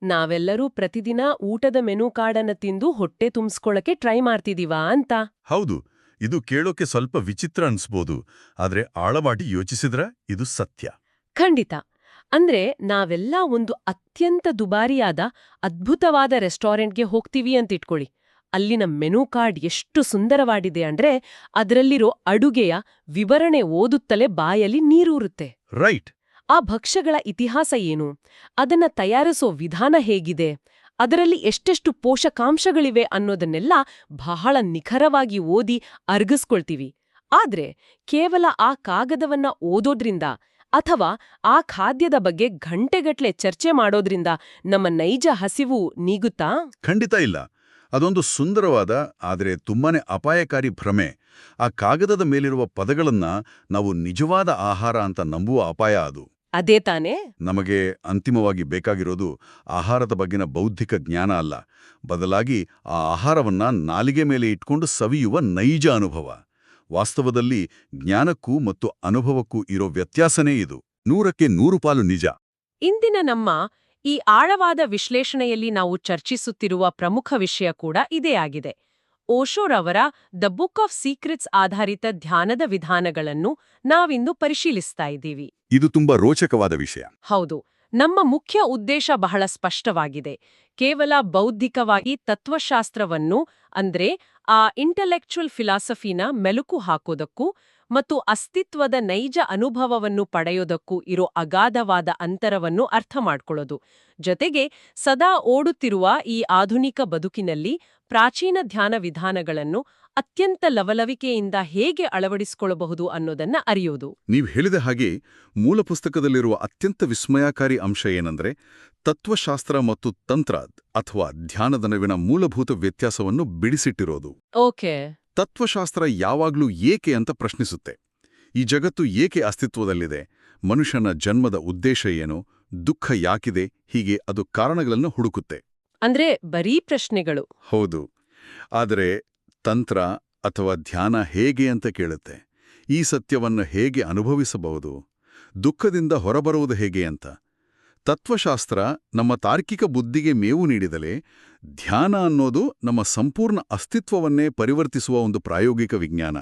ನಾವೆಲ್ಲರೂ ಪ್ರತಿದಿನ ಊಟದ ಮೆನು ಕಾರ್ಡನ್ನ ತಿಂದು ಹೊಟ್ಟೆ ತುಂಬಿಸ್ಕೊಳ್ಳಕ್ಕೆ ಟ್ರೈ ಮಾಡ್ತಿದೀವಾ ಅಂತ. ಹೌದು, ಇದು ಕೇಳೋಕೆ ಸ್ವಲ್ಪ ವಿಚಿತ್ರ ಅನ್ಸ್ಬೋದು, ಆದ್ರೆ ಆಳವಾಗಿ ಯೋಚಿಸಿದ್ರ ಇದು ಸತ್ಯ. ಖಂಡಿತ. ಅಂದ್ರೆ ನಾವೆಲ್ಲ ಒಂದು ಅತ್ಯಂತ ದುಬಾರಿಯಾದ ಅದ್ಭುತವಾದ ರೆಸ್ಟೋರೆಂಟ್ಗೆ ಹೋಗ್ತೀವಿ ಅಂತ ಇಟ್ಕೊಳ್ಳಿ. ಅಲ್ಲಿನ ಮೆನು ಕಾರ್ಡ್ ಎಷ್ಟು ಸುಂದರವಾಗಿದೆ ಅಂದ್ರೆ ಅದರಲ್ಲಿರೋ ಅಡುಗೆಯ ವಿವರಣೆ ಓದುತ್ತಲೇ ಬಾಯಲ್ಲಿ ನೀರೂರುತ್ತೆ. ರೈಟ್. ಆ ಭಕ್ಷ್ಯಗಳ ಇತಿಹಾಸ ಏನು, ಅದನ್ನ ತಯಾರಿಸೋ ವಿಧಾನ ಹೇಗಿದೆ, ಅದರಲ್ಲಿ ಎಷ್ಟೆಷ್ಟು ಪೋಷಕಾಂಶಗಳಿವೆ ಅನ್ನೋದನ್ನೆಲ್ಲ ಬಹಳ ನಿಖರವಾಗಿ ಓದಿ ಅರ್ಗಿಸ್ಕೊಳ್ತೀವಿ. ಆದ್ರೆ ಕೇವಲ ಆ ಕಾಗದವನ್ನ ಓದೋದ್ರಿಂದ ಅಥವಾ ಆ ಖಾದ್ಯದ ಬಗ್ಗೆ ಘಂಟೆಗಟ್ಲೆ ಚರ್ಚೆ ಮಾಡೋದ್ರಿಂದ ನಮ್ಮ ನೈಜ ಹಸಿವು ನೀಗುತ್ತಾ? ಖಂಡಿತ ಇಲ್ಲ. ಅದೊಂದು ಸುಂದರವಾದ ಆದರೆ ತುಂಬಾನೇ ಅಪಾಯಕಾರಿ ಭ್ರಮೆ. ಆ ಕಾಗದದ ಮೇಲಿರುವ ಪದಗಳನ್ನ ನಾವು ನಿಜವಾದ ಆಹಾರ ಅಂತ ನಂಬುವ ಅಪಾಯ ಅದು. ಅದೇ ತಾನೇ. ನಮಗೆ ಅಂತಿಮವಾಗಿ ಬೇಕಾಗಿರೋದು ಆಹಾರದ ಬಗ್ಗಿನ ಬೌದ್ಧಿಕ ಜ್ಞಾನ ಅಲ್ಲ, ಬದಲಾಗಿ ಆ ಆಹಾರವನ್ನ ನಾಲಿಗೆ ಮೇಲೆ ಇಟ್ಕೊಂಡು ಸವಿಯುವ ನೈಜ ಅನುಭವ. ವಾಸ್ತವದಲ್ಲಿ ಜ್ಞಾನಕ್ಕೂ ಮತ್ತು ಅನುಭವಕ್ಕೂ ಇರೋ ವ್ಯತ್ಯಾಸನೇ ಇದು. 100ಕ್ಕೆ 100 ಪಾಲು ನಿಜ. ಇಂದಿನ ನಮ್ಮ ಈ ಆಳವಾದ ವಿಶ್ಲೇಷಣೆಯಲ್ಲಿ ನಾವು ಚರ್ಚಿಸುತ್ತಿರುವ ಪ್ರಮುಖ ವಿಷಯ ಕೂಡ ಇದೇ ಆಗಿದೆ. ಓಶೋರವರ ದ ಬುಕ್ ಆಫ್ ಸೀಕ್ರೆಟ್ಸ್ ಆಧಾರಿತ ಧ್ಯಾನದ ವಿಧಾನಗಳನ್ನು ನಾವಿಂದು ಪರಿಶೀಲಿಸ್ತಾ ಇದ್ದೀವಿ. ಇದು ತುಂಬಾ ರೋಚಕವಾದ ವಿಷಯ. ಹೌದು. ನಮ್ಮ ಮುಖ್ಯ ಉದ್ದೇಶ ಬಹಳ ಸ್ಪಷ್ಟವಾಗಿದೆ. ಕೇವಲ ಬೌದ್ಧಿಕವಾಗಿ ತತ್ವಶಾಸ್ತ್ರವನ್ನು ಅಂದ್ರೆ ಆ ಇಂಟೆಲೆಕ್ಚುಯಲ್ ಫಿಲಾಸಫಿನ ಮೆಲುಕು ಹಾಕೋದಕ್ಕೂ ಮತ್ತು ಅಸ್ತಿತ್ವದ ನೈಜ ಅನುಭವವನ್ನು ಪಡೆಯೋದಕ್ಕೂ ಇರೋ ಅಗಾಧವಾದ ಅಂತರವನ್ನು ಅರ್ಥ ಮಾಡ್ಕೊಳ್ಳೋದು. ಜೊತೆಗೆ ಸದಾ ಓಡುತ್ತಿರುವ ಈ ಆಧುನಿಕ ಬದುಕಿನಲ್ಲಿ ಪ್ರಾಚೀನ ಧ್ಯಾನ ವಿಧಾನಗಳನ್ನು ಅತ್ಯಂತ ಲವಲವಿಕೆಯಿಂದ ಹೇಗೆ ಅಳವಡಿಸಿಕೊಳ್ಳಬಹುದು ಅನ್ನೋದನ್ನ ಅರಿಯೋದು. ನೀವು ಹೇಳಿದ ಹಾಗೆ ಮೂಲ ಪುಸ್ತಕದಲ್ಲಿರುವ ಅತ್ಯಂತ ವಿಸ್ಮಯಕಾರಿ ಅಂಶ ಏನಂದ್ರೆ ತತ್ವಶಾಸ್ತ್ರ ಮತ್ತು ತಂತ್ರ ಅಥವಾ ಧ್ಯಾನದ ನಡುವಿನ ಮೂಲಭೂತ ವ್ಯತ್ಯಾಸವನ್ನು ಬಿಡಿಸಿಟ್ಟಿರೋದು. ಓಕೆ. ತತ್ವಶಾಸ್ತ್ರ ಯಾವಾಗ್ಲೂ ಏಕೆ ಅಂತ ಪ್ರಶ್ನಿಸುತ್ತೆ. ಈ ಜಗತ್ತು ಏಕೆ ಅಸ್ತಿತ್ವದಲ್ಲಿದೆ, ಮನುಷ್ಯನ ಜನ್ಮದ ಉದ್ದೇಶ ಏನು, ದುಃಖ ಯಾಕಿದೆ, ಹೀಗೆ ಅದು ಕಾರಣಗಳನ್ನು ಹುಡುಕುತ್ತೆ. ಅಂದ್ರೆ ಬರೀ ಪ್ರಶ್ನೆಗಳು. ಹೌದು. ಆದರೆ ತಂತ್ರ ಅಥವಾ ಧ್ಯಾನ ಹೇಗೆ ಅಂತ ಕೇಳುತ್ತೆ. ಈ ಸತ್ಯವನ್ನು ಹೇಗೆ ಅನುಭವಿಸಬಹುದು, ದುಃಖದಿಂದ ಹೊರಬರುವುದು ಹೇಗೆ ಅಂತ. ತತ್ವಶಾಸ್ತ್ರ ನಮ್ಮ ತಾರ್ಕಿಕ ಬುದ್ಧಿಗೆ ಮೇವು ನೀಡಿದಲೇ ಧ್ಯಾನ ಅನ್ನೋದು ನಮ್ಮ ಸಂಪೂರ್ಣ ಅಸ್ತಿತ್ವವನ್ನೇ ಪರಿವರ್ತಿಸುವ ಒಂದು ಪ್ರಾಯೋಗಿಕ ವಿಜ್ಞಾನ.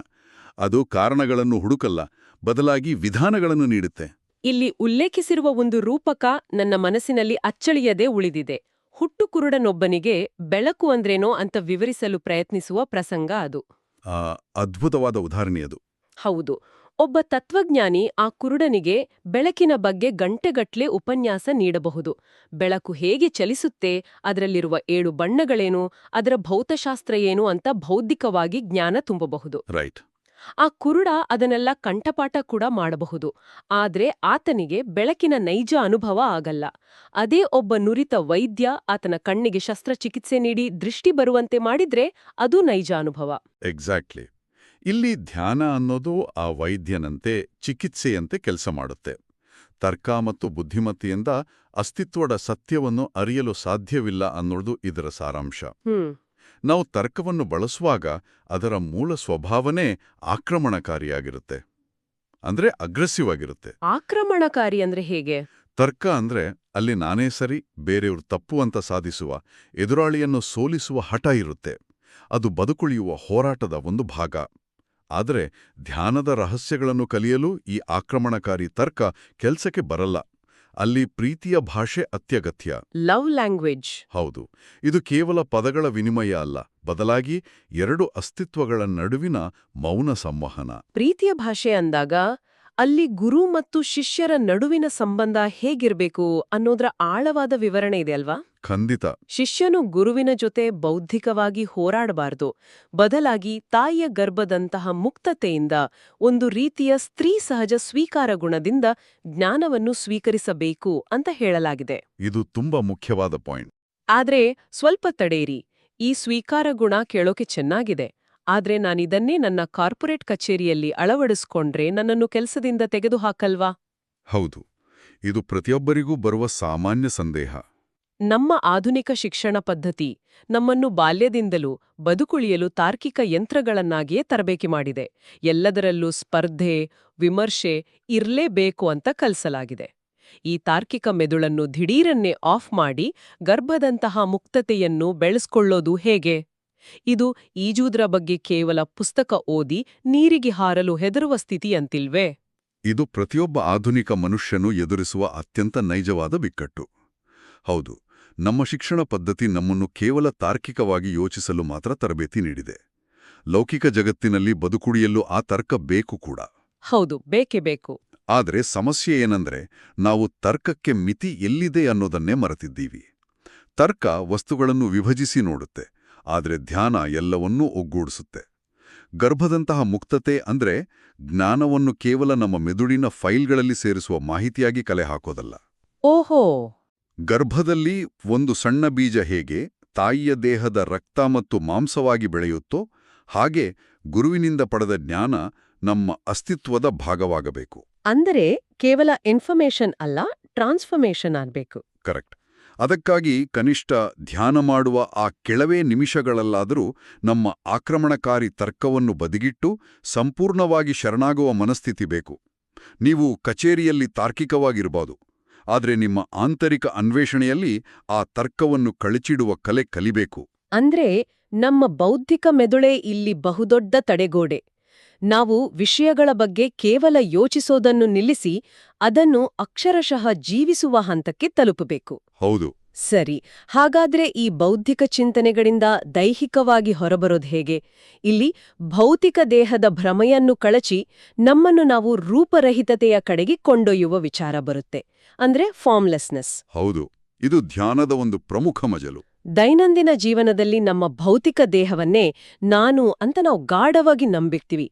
ಅದು ಕಾರಣಗಳನ್ನು ಹುಡುಕಲ್ಲ, ಬದಲಾಗಿ ವಿಧಾನಗಳನ್ನು ನೀಡುತ್ತೆ. ಇಲ್ಲಿ ಉಲ್ಲೇಖಿಸಿರುವ ಒಂದು ರೂಪಕ ನನ್ನ ಮನಸ್ಸಿನಲ್ಲಿ ಅಚ್ಚಳಿಯದೆ ಉಳಿದಿದೆ. ಹುಟ್ಟು ಕುರುಡನೊಬ್ಬನಿಗೆ ಬೆಳಕು ಅಂದ್ರೇನೋ ಅಂತ ವಿವರಿಸಲು ಪ್ರಯತ್ನಿಸುವ ಪ್ರಸಂಗ ಅದು. ಅದ್ಭುತವಾದ ಉದಾಹರಣೆಯದು. ಹೌದು. ಒಬ್ಬ ತತ್ವಜ್ಞಾನಿ ಆ ಕುರುಡನಿಗೆ ಬೆಳಕಿನ ಬಗ್ಗೆ ಗಂಟೆಗಟ್ಲೆ ಉಪನ್ಯಾಸ ನೀಡಬಹುದು. ಬೆಳಕು ಹೇಗೆ ಚಲಿಸುತ್ತೆ, ಅದರಲ್ಲಿರುವ 7 ಬಣ್ಣಗಳೇನು, ಅದರ ಭೌತಶಾಸ್ತ್ರ ಏನು ಅಂತ ಬೌದ್ಧಿಕವಾಗಿ ಜ್ಞಾನ ತುಂಬಬಹುದು. ರೈಟ್. ಆ ಕುರುಡ ಅದನ್ನೆಲ್ಲ ಕಂಠಪಾಠ ಕೂಡ ಮಾಡಬಹುದು. ಆದ್ರೆ ಆತನಿಗೆ ಬೆಳಕಿನ ನೈಜ ಅನುಭವ ಆಗಲ್ಲ. ಅದೇ ಒಬ್ಬ ನುರಿತ ವೈದ್ಯ ಆತನ ಕಣ್ಣಿಗೆ ಶಸ್ತ್ರಚಿಕಿತ್ಸೆ ನೀಡಿ ದೃಷ್ಟಿ ಬರುವಂತೆ ಮಾಡಿದ್ರೆ ಅದು ನೈಜ ಅನುಭವ. ಎಕ್ಸಾಕ್ಟ್ಲಿ. ಇಲ್ಲಿ ಧ್ಯಾನ ಅನ್ನೋದು ಆ ವೈದ್ಯನಂತೆ, ಚಿಕಿತ್ಸೆಯಂತೆ ಕೆಲಸ ಮಾಡುತ್ತೆ. ತರ್ಕ ಮತ್ತು ಬುದ್ಧಿಮತ್ತೆಯಿಂದ ಅಸ್ತಿತ್ವದ ಸತ್ಯವನ್ನು ಅರಿಯಲು ಸಾಧ್ಯವಿಲ್ಲ ಅನ್ನೋದು ಇದರ ಸಾರಾಂಶ. ನಾವು ತರ್ಕವನ್ನು ಬಳಸುವಾಗ ಅದರ ಮೂಲ ಸ್ವಭಾವನೇ ಆಕ್ರಮಣಕಾರಿಯಾಗಿರುತ್ತೆ. ಅಂದ್ರೆ ಅಗ್ರೆಸಿವ್ ಆಗಿರುತ್ತೆ. ಆಕ್ರಮಣಕಾರಿ ಅಂದ್ರೆ ಹೇಗೆ? ತರ್ಕ ಅಂದ್ರೆ ಅಲ್ಲಿ ನಾನೇ ಸರಿ, ಬೇರೆಯವ್ರು ತಪ್ಪು ಅಂತ ಸಾಧಿಸುವ, ಎದುರಾಳಿಯನ್ನು ಸೋಲಿಸುವ ಹಠ ಇರುತ್ತೆ. ಅದು ಬದುಕುಳಿಯುವ ಹೋರಾಟದ ಒಂದು ಭಾಗ. ಆದರೆ ಧ್ಯಾನದ ರಹಸ್ಯಗಳನ್ನು ಕಲಿಯಲು ಈ ಆಕ್ರಮಣಕಾರಿ ತರ್ಕ ಕೆಲ್ಸಕ್ಕೆ ಬರಲ್ಲ. ಅಲ್ಲಿ ಪ್ರೀತಿಯ ಭಾಷೆ ಅತ್ಯಗತ್ಯ. Love language. ಹೌದು. ಇದು ಕೇವಲ ಪದಗಳ ವಿನಿಮಯ ಅಲ್ಲ, ಬದಲಾಗಿ 2 ಅಸ್ತಿತ್ವಗಳ ನಡುವಿನ ಮೌನ ಸಂವಹನ. ಪ್ರೀತಿಯ ಭಾಷೆ ಅಂದಾಗ ಅಲ್ಲಿ ಗುರು ಮತ್ತು ಶಿಷ್ಯರ ನಡುವಿನ ಸಂಬಂಧ ಹೇಗಿರ್ಬೇಕು ಅನ್ನೋದ್ರ ಆಳವಾದ ವಿವರಣೆ ಇದೆ ಅಲ್ವಾ? ಖಂಡಿತ. ಶಿಷ್ಯನು ಗುರುವಿನ ಜೊತೆ ಬೌದ್ಧಿಕವಾಗಿ ಹೋರಾಡಬಾರದು, ಬದಲಾಗಿ ತಾಯಿಯ ಗರ್ಭದಂತಹ ಮುಕ್ತತೆಯಿಂದ ಒಂದು ರೀತಿಯ ಸ್ತ್ರೀ ಸಹಜ ಸ್ವೀಕಾರ ಗುಣದಿಂದ ಜ್ಞಾನವನ್ನು ಸ್ವೀಕರಿಸಬೇಕು ಅಂತ ಹೇಳಲಾಗಿದೆ. ಇದು ತುಂಬಾ ಮುಖ್ಯವಾದ ಪಾಯಿಂಟ್. ಆದ್ರೆ ಸ್ವಲ್ಪ ತಡೇರಿ. ಈ ಸ್ವೀಕಾರ ಗುಣ ಕೇಳೋಕೆ ಚೆನ್ನಾಗಿದೆ. ಆದ್ರೆ ನಾನಿದನ್ನೇ ನನ್ನ ಕಾರ್ಪೊರೇಟ್ ಕಚೇರಿಯಲ್ಲಿ ಅಳವಡಿಸ್ಕೊಂಡ್ರೆ ನನ್ನನ್ನು ಕೆಲಸದಿಂದ ತೆಗೆದುಹಾಕಲ್ವಾ? ಹೌದು. ಇದು ಪ್ರತಿಯೊಬ್ಬರಿಗೂ ಬರುವ ಸಾಮಾನ್ಯ ಸಂದೇಹ. ನಮ್ಮ ಆಧುನಿಕ ಶಿಕ್ಷಣ ಪದ್ಧತಿ ನಮ್ಮನ್ನು ಬಾಲ್ಯದಿಂದಲೂ ಬದುಕುಳಿಯಲು ತಾರ್ಕಿಕ ಯಂತ್ರಗಳನ್ನಾಗಿಯೇ ತರಬೇತಿ ಮಾಡಿದೆ. ಎಲ್ಲದರಲ್ಲೂ ಸ್ಪರ್ಧೆ, ವಿಮರ್ಶೆ ಇರ್ಲೇಬೇಕು ಅಂತ ಕಲಿಸಲಾಗಿದೆ. ಈ ತಾರ್ಕಿಕ ಮೆದುಳನ್ನು ದಿಢೀರನ್ನೇ ಆಫ್ ಮಾಡಿ ಗರ್ಭದಂತಹ ಮುಕ್ತತೆಯನ್ನು ಬೆಳೆಸ್ಕೊಳ್ಳೋದು ಹೇಗೆ? ಇದು ಈಜುವುದರ ಬಗ್ಗೆ ಕೇವಲ ಪುಸ್ತಕ ಓದಿ ನೀರಿಗೆ ಹಾರಲು ಹೆದರುವ ಸ್ಥಿತಿಯಂತಿಲ್ವೇ? ಇದು ಪ್ರತಿಯೊಬ್ಬ ಆಧುನಿಕ ಮನುಷ್ಯನೂ ಎದುರಿಸುವ ಅತ್ಯಂತ ನೈಜವಾದ ಬಿಕ್ಕಟ್ಟು. ಹೌದು, ನಮ್ಮ ಶಿಕ್ಷಣ ಪದ್ಧತಿ ನಮ್ಮನ್ನು ಕೇವಲ ತಾರ್ಕಿಕವಾಗಿ ಯೋಚಿಸಲು ಮಾತ್ರ ತರಬೇತಿ ನೀಡಿದೆ. ಲೌಕಿಕ ಜಗತ್ತಿನಲ್ಲಿ ಬದುಕುಳಿಯಲು ಆ ತರ್ಕ ಬೇಕು ಕೂಡ. ಹೌದು, ಬೇಕೇ ಬೇಕು. ಆದರೆ ಸಮಸ್ಯೆ ಏನಂದ್ರೆ, ನಾವು ತರ್ಕಕ್ಕೆ ಮಿತಿ ಎಲ್ಲಿದೆ ಅನ್ನೋದನ್ನೇ ಮರೆತಿದ್ದೀವಿ. ತರ್ಕ ವಸ್ತುಗಳನ್ನು ವಿಭಜಿಸಿ ನೋಡುತ್ತೆ, ಆದರೆ ಧ್ಯಾನ ಎಲ್ಲವನ್ನೂ ಒಗ್ಗೂಡಿಸುತ್ತೆ. ಗರ್ಭದಂತಹ ಮುಕ್ತತೆ ಅಂದ್ರೆ ಜ್ಞಾನವನ್ನು ಕೇವಲ ನಮ್ಮ ಮೆದುಳಿನ ಫೈಲ್ಗಳಲ್ಲಿ ಸೇರಿಸುವ ಮಾಹಿತಿಯಾಗಿ ಕಲೆ ಹಾಕೋದಲ್ಲ. ಓಹೋ. ಗರ್ಭದಲ್ಲಿ ಒಂದು ಸಣ್ಣ ಬೀಜ ಹೇಗೆ ತಾಯಿಯ ದೇಹದ ರಕ್ತ ಮತ್ತು ಮಾಂಸವಾಗಿ ಬೆಳೆಯುತ್ತೋ, ಹಾಗೆ ಗುರುವಿನಿಂದ ಪಡೆದ ಜ್ಞಾನ ನಮ್ಮ ಅಸ್ತಿತ್ವದ ಭಾಗವಾಗಬೇಕು. ಅಂದರೆ ಕೇವಲ ಇನ್ಫಾರ್ಮೇಷನ್ ಅಲ್ಲ, ಟ್ರಾನ್ಸ್ಫಾರ್ಮೇಷನ್ ಆಗ್ಬೇಕು. ಕರೆಕ್ಟ್. ಅದಕ್ಕಾಗಿ ಕನಿಷ್ಠ ಧ್ಯಾನ ಮಾಡುವ ಆ ಕೆಲವೇ ನಿಮಿಷಗಳಲ್ಲಾದರೂ ನಮ್ಮ ಆಕ್ರಮಣಕಾರಿ ತರ್ಕವನ್ನು ಬದಿಗಿಟ್ಟು ಸಂಪೂರ್ಣವಾಗಿ ಶರಣಾಗುವ ಮನಸ್ಥಿತಿ ಬೇಕು. ನೀವು ಕಚೇರಿಯಲ್ಲಿ ತಾರ್ಕಿಕವಾಗಿರಬಹುದು, ಆದರೆ ನಿಮ್ಮ ಆಂತರಿಕ ಅನ್ವೇಷಣೆಯಲ್ಲಿ ಆ ತರ್ಕವನ್ನು ಕಳಚಿಡುವ ಕಲೆ ಕಲಿಬೇಕು. ಅಂದ್ರೆ ನಮ್ಮ ಬೌದ್ಧಿಕ ಮೆದುಳೇ ಇಲ್ಲಿ ಬಹುದೊಡ್ಡ ತಡೆಗೋಡೆ. ನಾವು ವಿಷಯಗಳ ಬಗ್ಗೆ ಕೇವಲ ಯೋಚಿಸೋದನ್ನು ನಿಲ್ಲಿಸಿ ಅದನ್ನು ಅಕ್ಷರಶಃ ಜೀವಿಸುವ ಹಂತಕ್ಕೆ ತಲುಪಬೇಕು. ಹೌದು. ಸರಿ, ಹಾಗಾದ್ರೆ ಈ ಬೌದ್ಧಿಕ ಚಿಂತನೆಗಳಿಂದ ದೈಹಿಕವಾಗಿ ಹೊರಬರೋದು ಹೇಗೆ? ಇಲ್ಲಿ ಭೌತಿಕ ದೇಹದ ಭ್ರಮೆಯನ್ನು ಕಳಚಿ ನಮ್ಮನ್ನು ನಾವು ರೂಪರಹಿತತೆಯ ಕಡೆಗೆ ಕೊಂಡೊಯ್ಯುವ ವಿಚಾರ ಬರುತ್ತೆ. ಅಂದ್ರೆ ಫಾರ್ಮ್ಲೆಸ್ನೆಸ್. ಹೌದು, ಇದು ಧ್ಯಾನದ ಒಂದು ಪ್ರಮುಖ ಮಜಲು. ದೈನಂದಿನ ಜೀವನದಲ್ಲಿ ನಮ್ಮ ಭೌತಿಕ ದೇಹವನ್ನೇ ನಾನು ಅಂತ ನಾವು ಗಾಢವಾಗಿ ನಂಬಿರ್ತೀವಿ.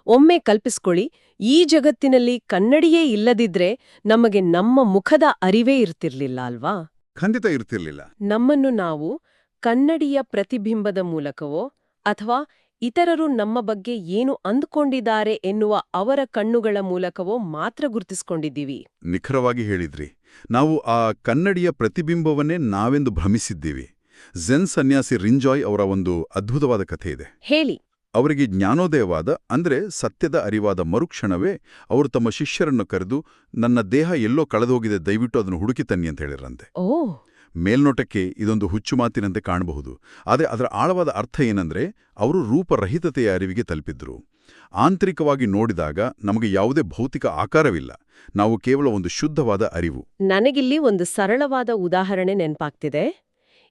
ಒಮ್ಮೆ ಕಲ್ಪಿಸ್ಕೊಳ್ಳಿ, ಈ ಜಗತ್ತಿನಲ್ಲಿ ಕನ್ನಡಿಯೇ ಇಲ್ಲದಿದ್ರೆ ನಮಗೆ ನಮ್ಮ ಮುಖದ ಅರಿವೇ ಇರ್ತಿರ್ಲಿಲ್ಲ ಅಲ್ವಾ? ಖಂಡಿತ ಇರ್ತಿರ್ಲಿಲ್ಲ. ನಮ್ಮನ್ನು ನಾವು ಕನ್ನಡಿಯ ಪ್ರತಿಬಿಂಬದ ಮೂಲಕವೋ ಅಥವಾ ಇತರರು ನಮ್ಮ ಬಗ್ಗೆ ಏನು ಅಂದ್ಕೊಂಡಿದ್ದಾರೆ ಎನ್ನುವ ಅವರ ಕಣ್ಣುಗಳ ಮೂಲಕವೋ ಮಾತ್ರ ಗುರುತಿಸ್ಕೊಂಡಿದ್ದೀವಿ. ನಿಖರವಾಗಿ ಹೇಳಿದ್ರಿ. ನಾವು ಆ ಕನ್ನಡಿಯ ಪ್ರತಿಬಿಂಬವನ್ನೇ ನಾವೆಂದು ಭ್ರಮಿಸಿದ್ದೀವಿ. ಝೆನ್ ಸನ್ಯಾಸಿ ರಿಂಜಾಯ್ ಅವರ ಒಂದು ಅದ್ಭುತವಾದ ಕಥೆ ಇದೆ. ಹೇಳಿ. ಅವರಿಗೆ ಜ್ಞಾನೋದಯವಾದ ಅಂದ್ರೆ ಸತ್ಯದ ಅರಿವಾದ ಮರುಕ್ಷಣವೇ ಅವರು ತಮ್ಮ ಶಿಷ್ಯರನ್ನು ಕರೆದು, ನನ್ನ ದೇಹ ಎಲ್ಲೋ ಕಳೆದೋಗಿದೆ, ದಯವಿಟ್ಟು ಅದನ್ನು ಹುಡುಕಿ ತನ್ನಿ ಅಂತ ಹೇಳಿರಂತೆ. ಓ. ಮೇಲ್ನೋಟಕ್ಕೆ ಇದೊಂದು ಹುಚ್ಚು ಮಾತಿನಂತೆ ಕಾಣಬಹುದು, ಆದರೆ ಅದರ ಆಳವಾದ ಅರ್ಥ ಏನಂದ್ರೆ ಅವರು ರೂಪರಹಿತತೆಯ ಅರಿವಿಗೆ ತಲುಪಿದ್ರು. ಆಂತರಿಕವಾಗಿ ನೋಡಿದಾಗ ನಮಗೆ ಯಾವುದೇ ಭೌತಿಕ ಆಕಾರವಿಲ್ಲ, ನಾವು ಕೇವಲ ಒಂದು ಶುದ್ಧವಾದ ಅರಿವು. ನನಗಿಲ್ಲಿ ಒಂದು ಸರಳವಾದ ಉದಾಹರಣೆ ನೆನಪಾಗ್ತಿದೆ.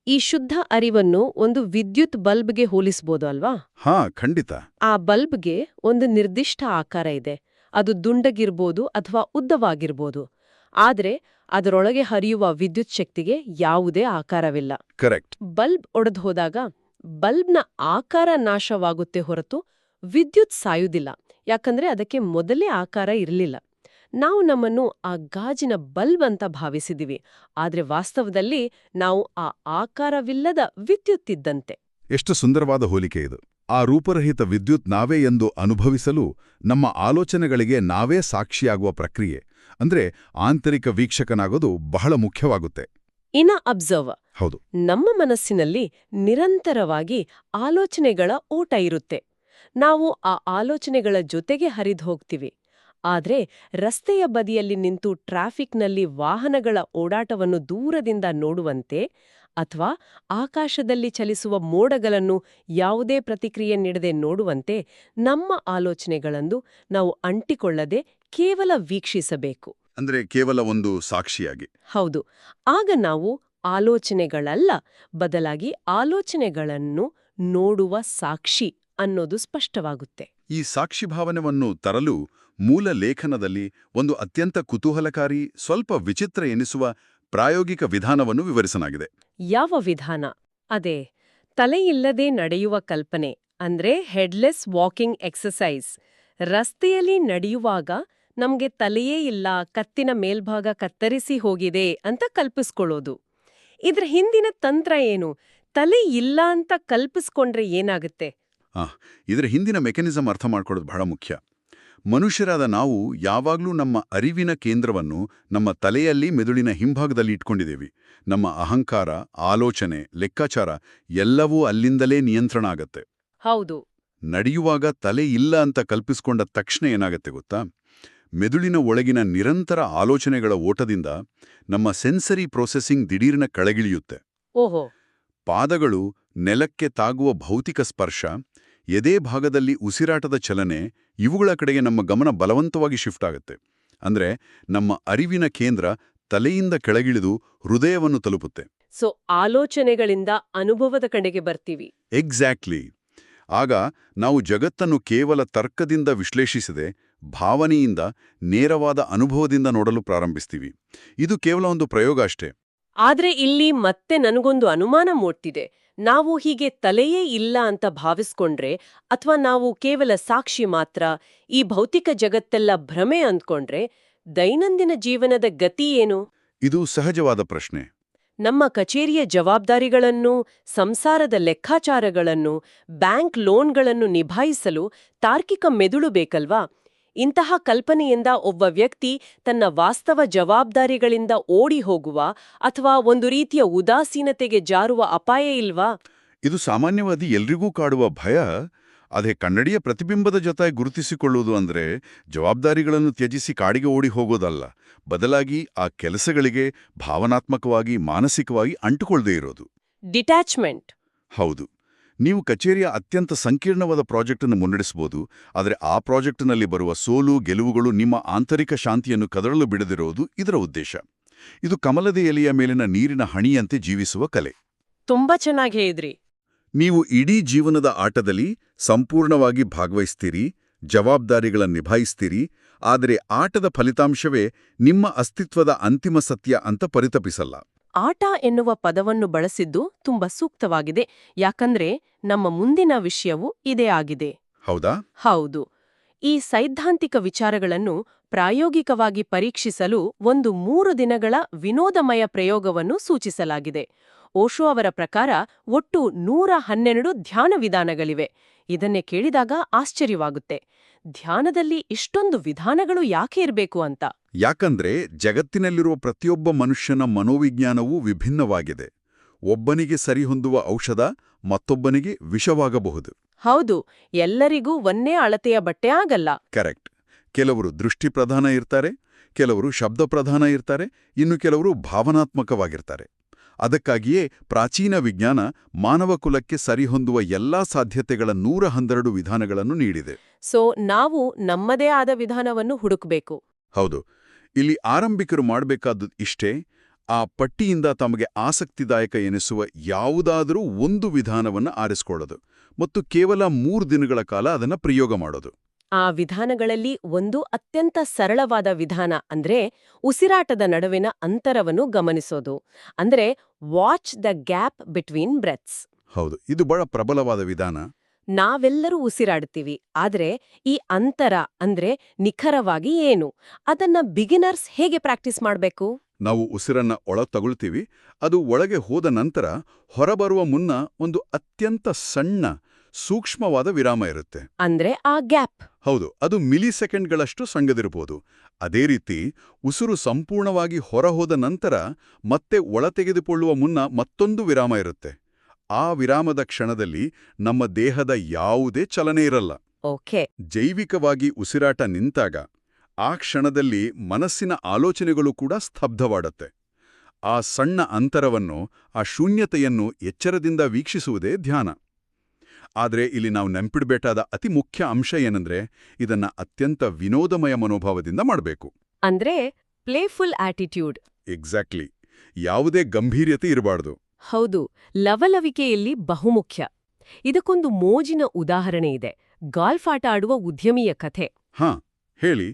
ಈ ಶುದ್ಧ ಅರಿವನ್ನು ಒಂದು ವಿದ್ಯುತ್ ಬಲ್ಬ್ಗೆ ಹೋಲಿಸ್ಬೋದು ಅಲ್ವಾ? ಹಾ, ಖಂಡಿತ. ಆ ಬಲ್ಬ್ಗೆ ಒಂದು ನಿರ್ದಿಷ್ಟ ಆಕಾರ ಇದೆ. ಅದು ದುಂಡಗಿರ್ಬೋದು ಅಥವಾ ಉದ್ದವಾಗಿರ್ಬೋದು. ಆದ್ರೆ ಅದರೊಳಗೆ ಹರಿಯುವ ವಿದ್ಯುತ್ ಶಕ್ತಿಗೆ ಯಾವುದೇ ಆಕಾರವಿಲ್ಲ. ಕರೆಕ್ಟ್. ಬಲ್ಬ್ ಒಡೆದು ಹೋದಾಗ ಬಲ್ಬ್ನ ಆಕಾರ ನಾಶವಾಗುತ್ತೆ ಹೊರತು ವಿದ್ಯುತ್ ಸಾಯುವುದಿಲ್ಲ. ಯಾಕಂದ್ರೆ ಅದಕ್ಕೆ ಮೊದಲೇ ಆಕಾರ ಇರಲಿಲ್ಲ. ನಾವು ನಮ್ಮನ್ನು ಆ ಗಾಜಿನ ಬಲ್ಬ್ ಅಂತ ಭಾವಿಸಿದಿವಿ, ಆದ್ರೆ ವಾಸ್ತವದಲ್ಲಿ ನಾವು ಆ ಆಕಾರವಿಲ್ಲದ ವಿದ್ಯುತ್ ಇದ್ದಂತೆ. ಎಷ್ಟು ಸುಂದರವಾದ ಹೋಲಿಕೆ ಇದು. ಆ ರೂಪರಹಿತ ವಿದ್ಯುತ್ ನಾವೇ ಎಂದು ಅನುಭವಿಸಲು ನಮ್ಮ ಆಲೋಚನೆಗಳಿಗೆ ನಾವೇ ಸಾಕ್ಷಿಯಾಗುವ ಪ್ರಕ್ರಿಯೆ ಅಂದ್ರೆ ಆಂತರಿಕ ವೀಕ್ಷಕನಾಗೋದು ಬಹಳ ಮುಖ್ಯವಾಗುತ್ತೆ. ಇನ್ನ ಅಬ್ಸರ್ವರ್. ಹೌದು. ನಮ್ಮ ಮನಸ್ಸಿನಲ್ಲಿ ನಿರಂತರವಾಗಿ ಆಲೋಚನೆಗಳ ಓಟ ಇರುತ್ತೆ. ನಾವು ಆ ಆಲೋಚನೆಗಳ ಜೊತೆಗೆ ಹರಿದು ಹೋಗ್ತೀವಿ. ಆದ್ರೆ ರಸ್ತೆಯ ಬದಿಯಲ್ಲಿ ನಿಂತು ಟ್ರಾಫಿಕ್ನಲ್ಲಿ ವಾಹನಗಳ ಓಡಾಟವನ್ನು ದೂರದಿಂದ ನೋಡುವಂತೆ ಅಥವಾ ಆಕಾಶದಲ್ಲಿ ಚಲಿಸುವ ಮೋಡಗಳನ್ನು ಯಾವುದೇ ಪ್ರತಿಕ್ರಿಯೆ ನೀಡದೆ ನೋಡುವಂತೆ ನಮ್ಮ ಆಲೋಚನೆಗಳನ್ನು ನಾವು ಅಂಟಿಕೊಳ್ಳದೆ ಕೇವಲ ವೀಕ್ಷಿಸಬೇಕು. ಅಂದ್ರೆ ಕೇವಲ ಒಂದು ಸಾಕ್ಷಿಯಾಗಿ. ಹೌದು. ಆಗ ನಾವು ಆಲೋಚನೆಗಳಲ್ಲ, ಬದಲಾಗಿ ಆಲೋಚನೆಗಳನ್ನು ನೋಡುವ ಸಾಕ್ಷಿ ಅನ್ನೋದು ಸ್ಪಷ್ಟವಾಗುತ್ತೆ. ಈ ಸಾಕ್ಷಿ ಭಾವನೆಯನ್ನು ತರಲು ಮೂಲ ಲೇಖನದಲ್ಲಿ ಒಂದು ಅತ್ಯಂತ ಕುತೂಹಲಕಾರಿ, ಸ್ವಲ್ಪ ವಿಚಿತ್ರ ಎನಿಸುವ ಪ್ರಾಯೋಗಿಕ ವಿಧಾನವನ್ನು ವಿವರಿಸಲಾಗಿದೆ. ಯಾವ ವಿಧಾನ? ಅದೇ ತಲೆಯಿಲ್ಲದೆ ನಡೆಯುವ ಕಲ್ಪನೆ, ಅಂದ್ರೆ ಹೆಡ್ಲೆಸ್ ವಾಕಿಂಗ್ ಎಕ್ಸಸೈಸ್. ರಸ್ತೆಯಲ್ಲಿ ನಡೆಯುವಾಗ ನಮ್ಗೆ ತಲೆಯೇ ಇಲ್ಲ, ಕತ್ತಿನ ಮೇಲ್ಭಾಗ ಕತ್ತರಿಸಿ ಹೋಗಿದೆ ಅಂತ ಕಲ್ಪಿಸ್ಕೊಳ್ಳೋದು. ಇದ್ರ ಹಿಂದಿನ ತಂತ್ರ ಏನು? ತಲೆ ಇಲ್ಲ ಅಂತ ಕಲ್ಪಿಸ್ಕೊಂಡ್ರೆ ಏನಾಗುತ್ತೆ? ಇದರ ಹಿಂದಿನ ಮೆಕ್ಯಾನಿಸಮ್ ಅರ್ಥ ಮಾಡ್ಕೊಳ್ಳೋದು ಬಹಳ ಮುಖ್ಯ. ಮನುಷ್ಯರಾದ ನಾವು ಯಾವಾಗ್ಲೂ ನಮ್ಮ ಅರಿವಿನ ಕೇಂದ್ರವನ್ನು ನಮ್ಮ ತಲೆಯಲ್ಲಿ, ಮೆದುಳಿನ ಹಿಂಭಾಗದಲ್ಲಿ ಇಟ್ಕೊಂಡಿದ್ದೇವೆ. ನಮ್ಮ ಅಹಂಕಾರ, ಆಲೋಚನೆ, ಲೆಕ್ಕಾಚಾರ ಎಲ್ಲವೂ ಅಲ್ಲಿಂದಲೇ ನಿಯಂತ್ರಣ ಆಗತ್ತೆ. ಹೌದು. ನಡೆಯುವಾಗ ತಲೆ ಇಲ್ಲ ಅಂತ ಕಲ್ಪಿಸ್ಕೊಂಡ ತಕ್ಷಣ ಏನಾಗತ್ತೆ ಗೊತ್ತಾ? ಮೆದುಳಿನ ಒಳಗಿನ ನಿರಂತರ ಆಲೋಚನೆಗಳ ಓಟದಿಂದ ನಮ್ಮ ಸೆನ್ಸರಿ ಪ್ರೊಸೆಸಿಂಗ್ ದಿಢೀರ್ನ ಕೆಳಗಿಳಿಯುತ್ತೆ. ಓಹೋ. ಪಾದಗಳು ನೆಲಕ್ಕೆ ತಾಗುವ ಭೌತಿಕ ಸ್ಪರ್ಶ, ಎದೆ ಭಾಗದಲ್ಲಿ ಉಸಿರಾಟದ ಚಲನೆ, ಇವುಗಳ ಕಡೆಗೆ ನಮ್ಮ ಗಮನ ಬಲವಂತವಾಗಿ ಶಿಫ್ಟ್ ಆಗುತ್ತೆ. ಅಂದ್ರೆ ನಮ್ಮ ಅರಿವಿನ ಕೇಂದ್ರ ತಲೆಯಿಂದ ಕೆಳಗಿಳಿದು ಹೃದಯವನ್ನು ತಲುಪುತ್ತೆ. ಸೊ ಆಲೋಚನೆಗಳಿಂದ ಅನುಭವದ ಕಡೆಗೆ ಬರ್ತೀವಿ. ಎಕ್ಸಾಕ್ಟ್ಲಿ. ಆಗ ನಾವು ಜಗತ್ತನ್ನು ಕೇವಲ ತರ್ಕದಿಂದ ವಿಶ್ಲೇಷಿಸದೆ ಭಾವನೆಯಿಂದ, ನೇರವಾದ ಅನುಭವದಿಂದ ನೋಡಲು ಪ್ರಾರಂಭಿಸ್ತೀವಿ. ಇದು ಕೇವಲ ಒಂದು ಪ್ರಯೋಗ ಅಷ್ಟೇ. ಆದ್ರೆ ಇಲ್ಲಿ ಮತ್ತೆ ನನಗೊಂದು ಅನುಮಾನ ಮೂಡ್ತಿದೆ. ನಾವು ಹೀಗೆ ತಲೆಯೇ ಇಲ್ಲ ಅಂತ ಭಾವಿಸ್ಕೊಂಡ್ರೆ, ಅಥವಾ ನಾವು ಕೇವಲ ಸಾಕ್ಷಿ ಮಾತ್ರ, ಈ ಭೌತಿಕ ಜಗತ್ತೆಲ್ಲ ಭ್ರಮೆ ಅಂದ್ಕೊಂಡ್ರೆ, ದೈನಂದಿನ ಜೀವನದ ಗತಿ ಏನು? ಇದು ಸಹಜವಾದ ಪ್ರಶ್ನೆ. ನಮ್ಮ ಕಚೇರಿಯ ಜವಾಬ್ದಾರಿಗಳನ್ನು, ಸಂಸಾರದ ಲೆಕ್ಕಾಚಾರಗಳನ್ನು, ಬ್ಯಾಂಕ್ ಲೋನ್ಗಳನ್ನು ನಿಭಾಯಿಸಲು ತಾರ್ಕಿಕ ಮೆದುಳು ಬೇಕಲ್ವಾ? ಇಂತಹ ಕಲ್ಪನೆಯಿಂದ ಒಬ್ಬ ವ್ಯಕ್ತಿ ತನ್ನ ವಾಸ್ತವ ಜವಾಬ್ದಾರಿಗಳಿಂದ ಓಡಿ ಹೋಗುವ ಅಥವಾ ಒಂದು ರೀತಿಯ ಉದಾಸೀನತೆಗೆ ಜಾರುವ ಅಪಾಯ ಇಲ್ವಾ? ಇದು ಸಾಮಾನ್ಯವಾಗಿ ಎಲ್ರಿಗೂ ಕಾಡುವ ಭಯ. ಅದೇ ಕನ್ನಡಿಯ ಪ್ರತಿಬಿಂಬದ ಜೊತೆ ಗುರುತಿಸಿಕೊಳ್ಳುವುದು ಅಂದ್ರೆ ಜವಾಬ್ದಾರಿಗಳನ್ನು ತ್ಯಜಿಸಿ ಕಾಡಿಗೆ ಓಡಿ ಹೋಗೋದಲ್ಲ. ಬದಲಾಗಿ ಆ ಕೆಲಸಗಳಿಗೆ ಭಾವನಾತ್ಮಕವಾಗಿ, ಮಾನಸಿಕವಾಗಿ ಅಂಟುಕೊಳ್ಳದೇ ಇರೋದು. ಡಿಟ್ಯಾಚ್ಮೆಂಟ್. ಹೌದು. ನೀವು ಕಚೇರಿಯ ಅತ್ಯಂತ ಸಂಕೀರ್ಣವಾದ ಪ್ರಾಜೆಕ್ಟ್ ಅನ್ನು ಮುನ್ನಡೆಸಬಹುದು, ಆದರೆ ಆ ಪ್ರಾಜೆಕ್ಟ್ನಲ್ಲಿ ಬರುವ ಸೋಲು ಗೆಲುವುಗಳು ನಿಮ್ಮ ಆಂತರಿಕ ಶಾಂತಿಯನ್ನು ಕದರಲು ಬಿಡದಿರೋದು ಇದರ ಉದ್ದೇಶ. ಇದು ಕಮಲದ ಎಲೆಯ ಮೇಲಿನ ನೀರಿನ ಹಣಿಯಂತೆ ಜೀವಿಸುವ ಕಲೆ. ತುಂಬಾ ಚೆನ್ನಾಗಿ ಹೇಳಿದ್ರಿ. ನೀವು ಇಡೀ ಜೀವನದ ಆಟದಲ್ಲಿ ಸಂಪೂರ್ಣವಾಗಿ ಭಾಗವಹಿಸ್ತೀರಿ, ಜವಾಬ್ದಾರಿಗಳನ್ನು ನಿಭಾಯಿಸ್ತೀರಿ, ಆದರೆ ಆಟದ ಫಲಿತಾಂಶವೇ ನಿಮ್ಮ ಅಸ್ತಿತ್ವದ ಅಂತಿಮ ಸತ್ಯ ಅಂತ ಪರಿತಪಿಸಲ್ಲ. ಆಟ ಎನ್ನುವ ಪದವನ್ನು ಬಳಸಿದ್ದು ತುಂಬಾ ಸೂಕ್ತವಾಗಿದೆ. ಯಾಕಂದ್ರೆ ನಮ್ಮ ಮುಂದಿನ ವಿಷಯವೂ ಇದೇ ಆಗಿದೆ. ಹೌದಾ? ಹೌದು. ಈ ಸೈದ್ಧಾಂತಿಕ ವಿಚಾರಗಳನ್ನು ಪ್ರಾಯೋಗಿಕವಾಗಿ ಪರೀಕ್ಷಿಸಲು ಒಂದು 3 ದಿನಗಳ ವಿನೋದಮಯ ಪ್ರಯೋಗವನ್ನು ಸೂಚಿಸಲಾಗಿದೆ. ಓಶೋ ಅವರ ಪ್ರಕಾರ ಒಟ್ಟು 112 ಧ್ಯಾನ ವಿಧಾನಗಳಿವೆ. ಇದನ್ನೇ ಕೇಳಿದಾಗ ಆಶ್ಚರ್ಯವಾಗುತ್ತೆ. ಧ್ಯಾನದಲ್ಲಿ ಇಷ್ಟೊಂದು ವಿಧಾನಗಳು ಯಾಕೆ ಇರಬೇಕು ಅಂತ? ಯಾಕಂದ್ರೆ ಜಗತ್ತಿನಲ್ಲಿರುವ ಪ್ರತಿಯೊಬ್ಬ ಮನುಷ್ಯನ ಮನೋವಿಜ್ಞಾನವೂ ವಿಭಿನ್ನವಾಗಿದೆ. ಒಬ್ಬನಿಗೆ ಸರಿಹೊಂದುವ ಔಷಧ ಮತ್ತೊಬ್ಬನಿಗೆ ವಿಷವಾಗಬಹುದು. ಹೌದು, ಎಲ್ಲರಿಗೂ ಒಂದೇ ಅಳತೆಯ ಬಟ್ಟೆ ಆಗಲ್ಲ. ಕರೆಕ್ಟ್. ಕೆಲವರು ದೃಷ್ಟಿ ಪ್ರಧಾನ ಇರ್ತಾರೆ, ಕೆಲವರು ಶಬ್ದ ಪ್ರಧಾನ ಇರ್ತಾರೆ, ಇನ್ನು ಕೆಲವರು ಭಾವನಾತ್ಮಕವಾಗಿರ್ತಾರೆ. ಅದಕ್ಕಾಗಿಯೇ ಪ್ರಾಚೀನ ವಿಜ್ಞಾನ ಮಾನವ ಕುಲಕ್ಕೆ ಸರಿಹೊಂದುವ ಎಲ್ಲಾ ಸಾಧ್ಯತೆಗಳ 112 ವಿಧಾನಗಳನ್ನು ನೀಡಿದೆ. ಸೊ ನಾವು ನಮ್ಮದೇ ಆದ ವಿಧಾನವನ್ನು ಹುಡುಕಬೇಕು. ಹೌದು. ಇಲ್ಲಿ ಆರಂಭಿಕರು ಮಾಡಬೇಕಾದ್ದು ಇಷ್ಟೇ: ಆ ಪಟ್ಟಿಯಿಂದ ತಮಗೆ ಆಸಕ್ತಿದಾಯಕ ಎನಿಸುವ ಯಾವುದಾದರೂ ಒಂದು ವಿಧಾನವನ್ನು ಆರಿಸಿಕೊಳ್ಳೋದು ಮತ್ತು ಕೇವಲ 3 ದಿನಗಳ ಕಾಲ ಅದನ್ನು ಪ್ರಯೋಗ ಮಾಡೋದು. ಆ ವಿಧಾನಗಳಲ್ಲಿ ಒಂದು ಅತ್ಯಂತ ಸರಳವಾದ ವಿಧಾನ ಅಂದ್ರೆ ಉಸಿರಾಟದ ನಡುವಿನ ಅಂತರವನ್ನು ಗಮನಿಸೋದು. ಅಂದ್ರೆ watch the gap between breaths. ಹೌದು, ಇದು ಬಹಳ ಪ್ರಬಲವಾದ ವಿಧಾನ. ನಾವೆಲ್ಲರೂ ಉಸಿರಾಡ್ತೀವಿ, ಆದ್ರೆ ಈ ಅಂತರ ಅಂದ್ರೆ ನಿಖರವಾಗಿ ಏನು? ಅದನ್ನ ಬಿಗಿನರ್ಸ್ ಹೇಗೆ ಪ್ರಾಕ್ಟೀಸ್ ಮಾಡ್ಬೇಕು? ನಾವು ಉಸಿರನ್ನ ತಗೊಳ್ತೀವಿ. ಅದು ಒಳಗೆ ಹೋದ ನಂತರ ಹೊರಬರುವ ಮುನ್ನ ಒಂದು ಅತ್ಯಂತ ಸಣ್ಣ ಸೂಕ್ಷ್ಮವಾದ ವಿರಾಮ ಇರುತ್ತೆ. ಅಂದ್ರೆ ಆ ಗ್ಯಾಪ್. ಹೌದು, ಅದು ಮಿಲಿಸೆಕೆಂಡ್ಗಳಷ್ಟು ಸಣ್ಣದಿರಬಹುದು. ಅದೇ ರೀತಿ ಉಸಿರು ಸಂಪೂರ್ಣವಾಗಿ ಹೊರಹೋದ ನಂತರ ಮತ್ತೆ ತೆಗೆದುಕೊಳ್ಳುವ ಮುನ್ನ ಮತ್ತೊಂದು ವಿರಾಮ ಇರುತ್ತೆ. ಆ ವಿರಾಮದ ಕ್ಷಣದಲ್ಲಿ ನಮ್ಮ ದೇಹದ ಯಾವುದೇ ಚಲನೆ ಇರಲ್ಲ. ಓಕೆ. ಜೈವಿಕವಾಗಿ ಉಸಿರಾಟ ನಿಂತಾಗ ಆ ಕ್ಷಣದಲ್ಲಿ ಮನಸ್ಸಿನ ಆಲೋಚನೆಗಳು ಕೂಡ ಸ್ತಬ್ಧವಾಡತ್ತೆ. ಆ ಸಣ್ಣ ಅಂತರವನ್ನು, ಆ ಶೂನ್ಯತೆಯನ್ನು ಎಚ್ಚರದಿಂದ ವೀಕ್ಷಿಸುವುದೇ ಧ್ಯಾನ. ಆದರೆ ಇಲ್ಲಿ ನಾವು ನೆನಪಿಡಬೇಕಾದ ಅತಿ ಮುಖ್ಯ ಅಂಶ ಏನಂದ್ರೆ, ಇದನ್ನ ಅತ್ಯಂತ ವಿನೋದಮಯ ಮನೋಭಾವದಿಂದ ಮಾಡಬೇಕು. ಅಂದ್ರೆ ಪ್ಲೇಫುಲ್ ಆಟಿಟ್ಯೂಡ್. ಎಕ್ಸಾಕ್ಟ್ಲಿ. ಯಾವುದೇ ಗಂಭೀರ್ಯತೆ ಇರಬಾರ್ದು. ಹೌದು, ಲವಲವಿಕೆಯಲ್ಲಿ ಬಹುಮುಖ್ಯ. ಇದಕ್ಕೊಂದು ಮೋಜಿನ ಉದಾಹರಣೆ ಇದೆ. ಗಾಲ್ಫ್ ಆಟ ಆಡುವ ಉದ್ಯಮಿಯ ಕಥೆ. ಹಾ, ಹೇಳಿ.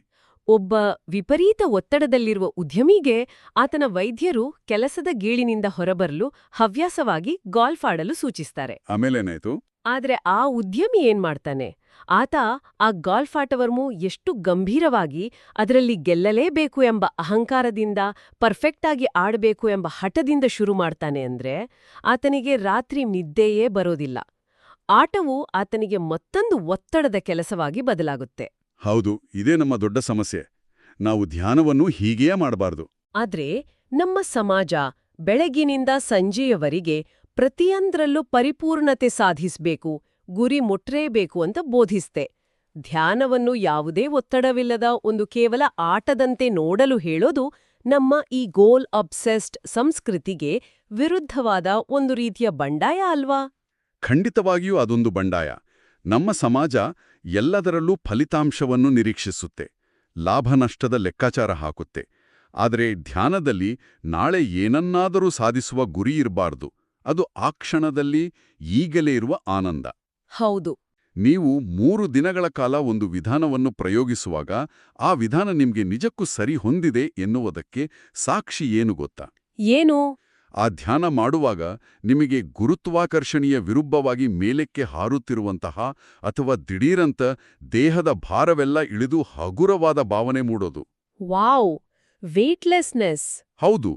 ಒಬ್ಬ ವಿಪರೀತ ಒತ್ತಡದಲ್ಲಿರುವ ಉದ್ಯಮಿಗೆ ಆತನ ವೈದ್ಯರು ಕೆಲಸದ ಗೀಳಿನಿಂದ ಹೊರಬರಲು ಹವ್ಯಾಸವಾಗಿ ಗಾಲ್ಫ್ ಆಡಲು ಸೂಚಿಸ್ತಾರೆ. ಆಮೇಲೇನಾಯ್ತು? ಆದ್ರೆ ಆ ಉದ್ಯಮಿ ಏನ್ ಮಾಡ್ತಾನೆ? ಆತ ಆ ಗಾಲ್ಫ್ ಆಟವರ್ಮು ಎಷ್ಟು ಗಂಭೀರವಾಗಿ ಅದರಲ್ಲಿ ಗೆಲ್ಲಲೇಬೇಕು ಎಂಬ ಅಹಂಕಾರದಿಂದ, ಪರ್ಫೆಕ್ಟ್ ಆಗಿ ಆಡಬೇಕು ಎಂಬ ಹಠದಿಂದ ಶುರು ಮಾಡ್ತಾನೆ ಅಂದ್ರೆ ಆತನಿಗೆ ರಾತ್ರಿ ನಿದ್ದೆಯೇ ಬರೋದಿಲ್ಲ. ಆಟವು ಆತನಿಗೆ ಮತ್ತೊಂದು ಒತ್ತಡದ ಕೆಲಸವಾಗಿ ಬದಲಾಗುತ್ತೆ. ಹೌದು, ಇದೇ ನಮ್ಮ ದೊಡ್ಡ ಸಮಸ್ಯೆ. ನಾವು ಧ್ಯಾನವನ್ನು ಹೀಗೆಯೇ ಮಾಡಬಾರ್ದು. ಆದ್ರೆ ನಮ್ಮ ಸಮಾಜ ಬೆಳಗಿನಿಂದ ಸಂಜೆಯವರೆಗೆ ಪ್ರತಿಯೊಂದರಲ್ಲೂ ಪರಿಪೂರ್ಣತೆ ಸಾಧಿಸ್ಬೇಕು, ಗುರಿ ಮುಟ್ರೇಬೇಕು ಅಂತ ಬೋಧಿಸ್ತೆ. ಧ್ಯಾನವನ್ನು ಯಾವುದೇ ಒತ್ತಡವಿಲ್ಲದ ಒಂದು ಕೇವಲ ಆಟದಂತೆ ನೋಡಲು ಹೇಳೋದು ನಮ್ಮ ಈ ಗೋಲ್ ಅಬ್ಸೆಸ್ಡ್ ಸಂಸ್ಕೃತಿಗೆ ವಿರುದ್ಧವಾದ ಒಂದು ರೀತಿಯ ಬಂಡಾಯ ಅಲ್ವಾ? ಖಂಡಿತವಾಗಿಯೂ ಅದೊಂದು ಬಂಡಾಯ. ನಮ್ಮ ಸಮಾಜ ಎಲ್ಲದರಲ್ಲೂ ಫಲಿತಾಂಶವನ್ನು ನಿರೀಕ್ಷಿಸುತ್ತೆ, ಲಾಭನಷ್ಟದ ಲೆಕ್ಕಾಚಾರ ಹಾಕುತ್ತೆ. ಆದರೆ ಧ್ಯಾನದಲ್ಲಿ ನಾಳೆ ಏನನ್ನಾದರೂ ಸಾಧಿಸುವ ಗುರಿ ಇರಬಾರ್ದು. ಅದು ಆ ಕ್ಷಣದಲ್ಲಿ ಈಗಲೇ ಇರುವ ಆನಂದ. ಹೌದು. ನೀವು 3 ದಿನಗಳ ಕಾಲ ಒಂದು ವಿಧಾನವನ್ನು ಪ್ರಯೋಗಿಸುವಾಗ ಆ ವಿಧಾನ ನಿಮ್ಗೆ ನಿಜಕ್ಕೂ ಸರಿ ಹೊಂದಿದೆ ಎನ್ನುವುದಕ್ಕೆ ಸಾಕ್ಷಿ ಏನು ಗೊತ್ತಾ? ಏನು? ಆ ಧ್ಯಾನ ಮಾಡುವಾಗ ನಿಮಗೆ ಗುರುತ್ವಾಕರ್ಷಣೆಯ ವಿರುದ್ಧವಾಗಿ ಮೇಲಕ್ಕೆ ಹಾರುತ್ತಿರುವಂತಹ ಅಥವಾ ದಿಢೀರಂತ ದೇಹದ ಭಾರವೆಲ್ಲ ಇಳಿದು ಹಗುರವಾದ ಭಾವನೆ ಮೂಡೋದು. ವಾವ್! ವೇಟ್ಲೆಸ್ನೆಸ್. ಹೌದು.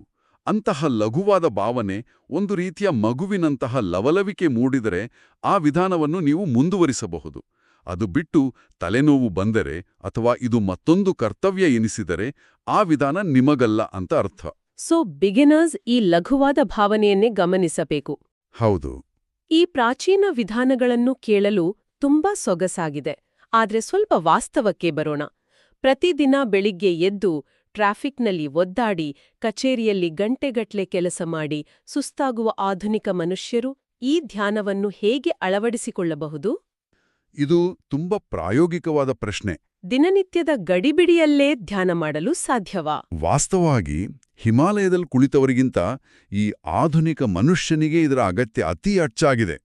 ಅಂತಹ ಲಘುವಾದ ಭಾವನೆ, ಒಂದು ರೀತಿಯ ಮಗುವಿನಂತಹ ಲವಲವಿಕೆ ಮೂಡಿದರೆ ಆ ವಿಧಾನವನ್ನು ನೀವು ಮುಂದುವರಿಸಬಹುದು. ಅದು ಬಿಟ್ಟು ತಲೆನೋವು ಬಂದರೆ ಅಥವಾ ಇದು ಮತ್ತೊಂದು ಕರ್ತವ್ಯ ಎನಿಸಿದರೆ ಆ ವಿಧಾನ ನಿಮಗಲ್ಲ ಅಂತ ಅರ್ಥ. ಸೊ ಬಿಗಿನರ್ಸ್ ಈ ಲಘುವಾದ ಭಾವನೆಯನ್ನೇ ಗಮನಿಸಬೇಕು. ಹೌದು. ಈ ಪ್ರಾಚೀನ ವಿಧಾನಗಳನ್ನು ಕೇಳಲು ತುಂಬಾ ಸೊಗಸಾಗಿದೆ. ಆದ್ರೆ ಸ್ವಲ್ಪ ವಾಸ್ತವಕ್ಕೆ ಬರೋಣ. ಪ್ರತಿದಿನ ಬೆಳಿಗ್ಗೆ ಎದ್ದು ಟ್ರಾಫಿಕ್ನಲ್ಲಿ ಒದ್ದಾಡಿ ಕಚೇರಿಯಲ್ಲಿ ಗಂಟೆಗಟ್ಲೆ ಕೆಲಸ ಮಾಡಿ ಸುಸ್ತಾಗುವ ಆಧುನಿಕ ಮನುಷ್ಯರು ಈ ಧ್ಯಾನವನ್ನು ಹೇಗೆ ಅಳವಡಿಸಿಕೊಳ್ಳಬಹುದು? ಇದು ತುಂಬಾ ಪ್ರಾಯೋಗಿಕವಾದ ಪ್ರಶ್ನೆ. ದಿನನಿತ್ಯದ ಗಡಿಬಿಡಿಯಲ್ಲೇ ಧ್ಯಾನ ಮಾಡಲು ಸಾಧ್ಯವಾ? ವಾಸ್ತವವಾಗಿ ಹಿಮಾಲಯದಲ್ಲಿ ಕುಳಿತವರಿಗಿಂತ ಈ ಆಧುನಿಕ ಮನುಷ್ಯನಿಗೆ ಇದರ ಅಗತ್ಯ ಅತಿ ಹೆಚ್ಚಾಗಿದೆ.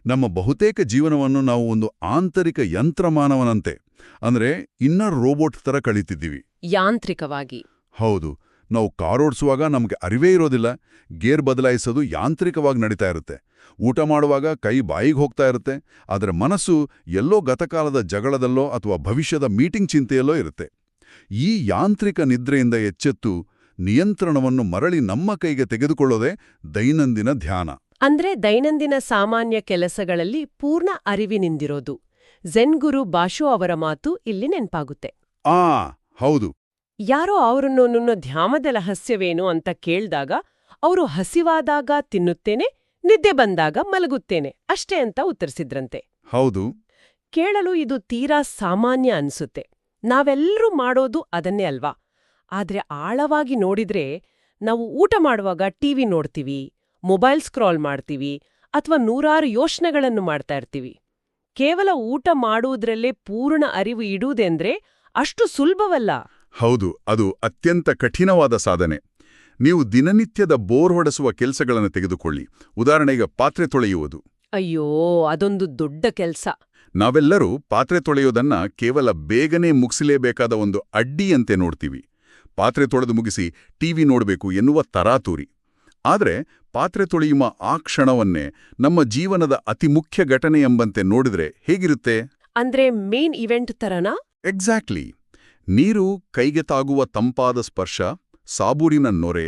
ನಮ್ಮ ಬಹುತೇಕ ಜೀವನವನ್ನು ನಾವು ಒಂದು ಆಂತರಿಕ ಯಂತ್ರಮಾನವನಂತೆ, ಅಂದ್ರೆ ಇನ್ನರ್ ರೋಬೋಟ್ ತರ ಕಳೀತಿದ್ದೀವಿ. ಯಾಂತ್ರಿಕವಾಗಿ. ಹೌದು. ನಾವು ಕಾರೋಡ್ಸುವಾಗ ನಮಗೆ ಅರಿವೇ ಇರೋದಿಲ್ಲ. ಗೇರ್ ಬದಲಾಯಿಸೋದು ಯಾಂತ್ರಿಕವಾಗಿ ನಡೀತಾ ಇರುತ್ತೆ. ಊಟ ಮಾಡುವಾಗ ಕೈ ಬಾಯಿಗೆ ಹೋಗ್ತಾ ಇರುತ್ತೆ. ಆದರೆ ಮನಸ್ಸು ಎಲ್ಲೋ ಗತಕಾಲದ ಜಗಳದಲ್ಲೋ ಅಥವಾ ಭವಿಷ್ಯದ ಮೀಟಿಂಗ್ ಚಿಂತೆಯಲ್ಲೋ ಇರುತ್ತೆ. ಈ ಯಾಂತ್ರಿಕ ನಿದ್ರೆಯಿಂದ ಎಚ್ಚೆತ್ತು ನಿಯಂತ್ರಣವನ್ನು ಮರಳಿ ನಮ್ಮ ಕೈಗೆ ತೆಗೆದುಕೊಳ್ಳೋದೇ ದೈನಂದಿನ ಧ್ಯಾನ. ಅಂದ್ರೆ ದೈನಂದಿನ ಸಾಮಾನ್ಯ ಕೆಲಸಗಳಲ್ಲಿ ಪೂರ್ಣ ಅರಿವಿನಿಂದಿರೋದು. ಝೆನ್ ಗುರು ಬಾಶೋ ಅವರ ಮಾತು ಇಲ್ಲಿ ನೆನ್ಪಾಗುತ್ತೆ. ಹೌದು. ಯಾರೋ ಅವರನ್ನು ಧ್ಯಾನದ ರಹಸ್ಯವೇನು ಅಂತ ಕೇಳ್ದಾಗ ಅವರು ಹಸಿವಾದಾಗ ತಿನ್ನುತ್ತೇನೆ, ನಿದ್ದೆ ಬಂದಾಗ ಮಲಗುತ್ತೇನೆ ಅಷ್ಟೇ ಅಂತ ಉತ್ತರಿಸಿದ್ರಂತೆ. ಹೌದು. ಕೇಳಲು ಇದು ತೀರಾ ಸಾಮಾನ್ಯ ಅನ್ಸುತ್ತೆ. ನಾವೆಲ್ಲರೂ ಮಾಡೋದು ಅದನ್ನೇ ಅಲ್ವಾ? ಆದ್ರೆ ಆಳವಾಗಿ ನೋಡಿದ್ರೆ ನಾವು ಊಟ ಮಾಡುವಾಗ ಟಿವಿ ನೋಡ್ತೀವಿ, ಮೊಬೈಲ್ ಸ್ಕ್ರಾಲ್ ಮಾಡ್ತೀವಿ, ಅಥವಾ ನೂರಾರು ಯೋಚನೆಗಳನ್ನು ಮಾಡ್ತಾ ಇರ್ತೀವಿ. ಕೇವಲ ಊಟ ಮಾಡುವುದರಲ್ಲೇ ಪೂರ್ಣ ಅರಿವು ಇಡುವುದೆಂದ್ರೆ ಅಷ್ಟು ಸುಲಭವಲ್ಲ. ಹೌದು, ಅದು ಅತ್ಯಂತ ಕಠಿಣವಾದ ಸಾಧನೆ. ನೀವು ದಿನನಿತ್ಯದ ಬೋರ್ ಹೊಡೆಸುವ ಕೆಲಸಗಳನ್ನು ತೆಗೆದುಕೊಳ್ಳಿ. ಉದಾಹರಣೆಗೆ ಪಾತ್ರೆ ತೊಳೆಯುವುದು. ಅಯ್ಯೋ, ಅದೊಂದು ದೊಡ್ಡ ಕೆಲ್ಸ. ನಾವೆಲ್ಲರೂ ಪಾತ್ರೆ ತೊಳೆಯೋದನ್ನ ಕೇವಲ ಬೇಗನೆ ಮುಗಿಸಲೇಬೇಕಾದ ಒಂದು ಅಡ್ಡಿಯಂತೆ ನೋಡ್ತೀವಿ. ಪಾತ್ರೆ ತೊಳೆದು ಮುಗಿಸಿ ಟಿವಿ ನೋಡಬೇಕು ಎನ್ನುವ ತರಾತುರಿ. ಆದರೆ ಪಾತ್ರೆ ತೊಳೆಯುವ ಆ ಕ್ಷಣವನ್ನೇ ನಮ್ಮ ಜೀವನದ ಅತಿ ಮುಖ್ಯ ಘಟನೆ ಎಂಬಂತೆ ನೋಡಿದ್ರೆ ಹೇಗಿರುತ್ತೆ? ಅಂದ್ರೆ ಮೇನ್ ಇವೆಂಟ್ ತರನಾ? ಎಕ್ಸಾಕ್ಟ್ಲಿ. ನೀರು ಕೈಗೆ ತಾಗುವ ತಂಪಾದ ಸ್ಪರ್ಶ, ಸಾಬೂರಿನ ನೊರೆ,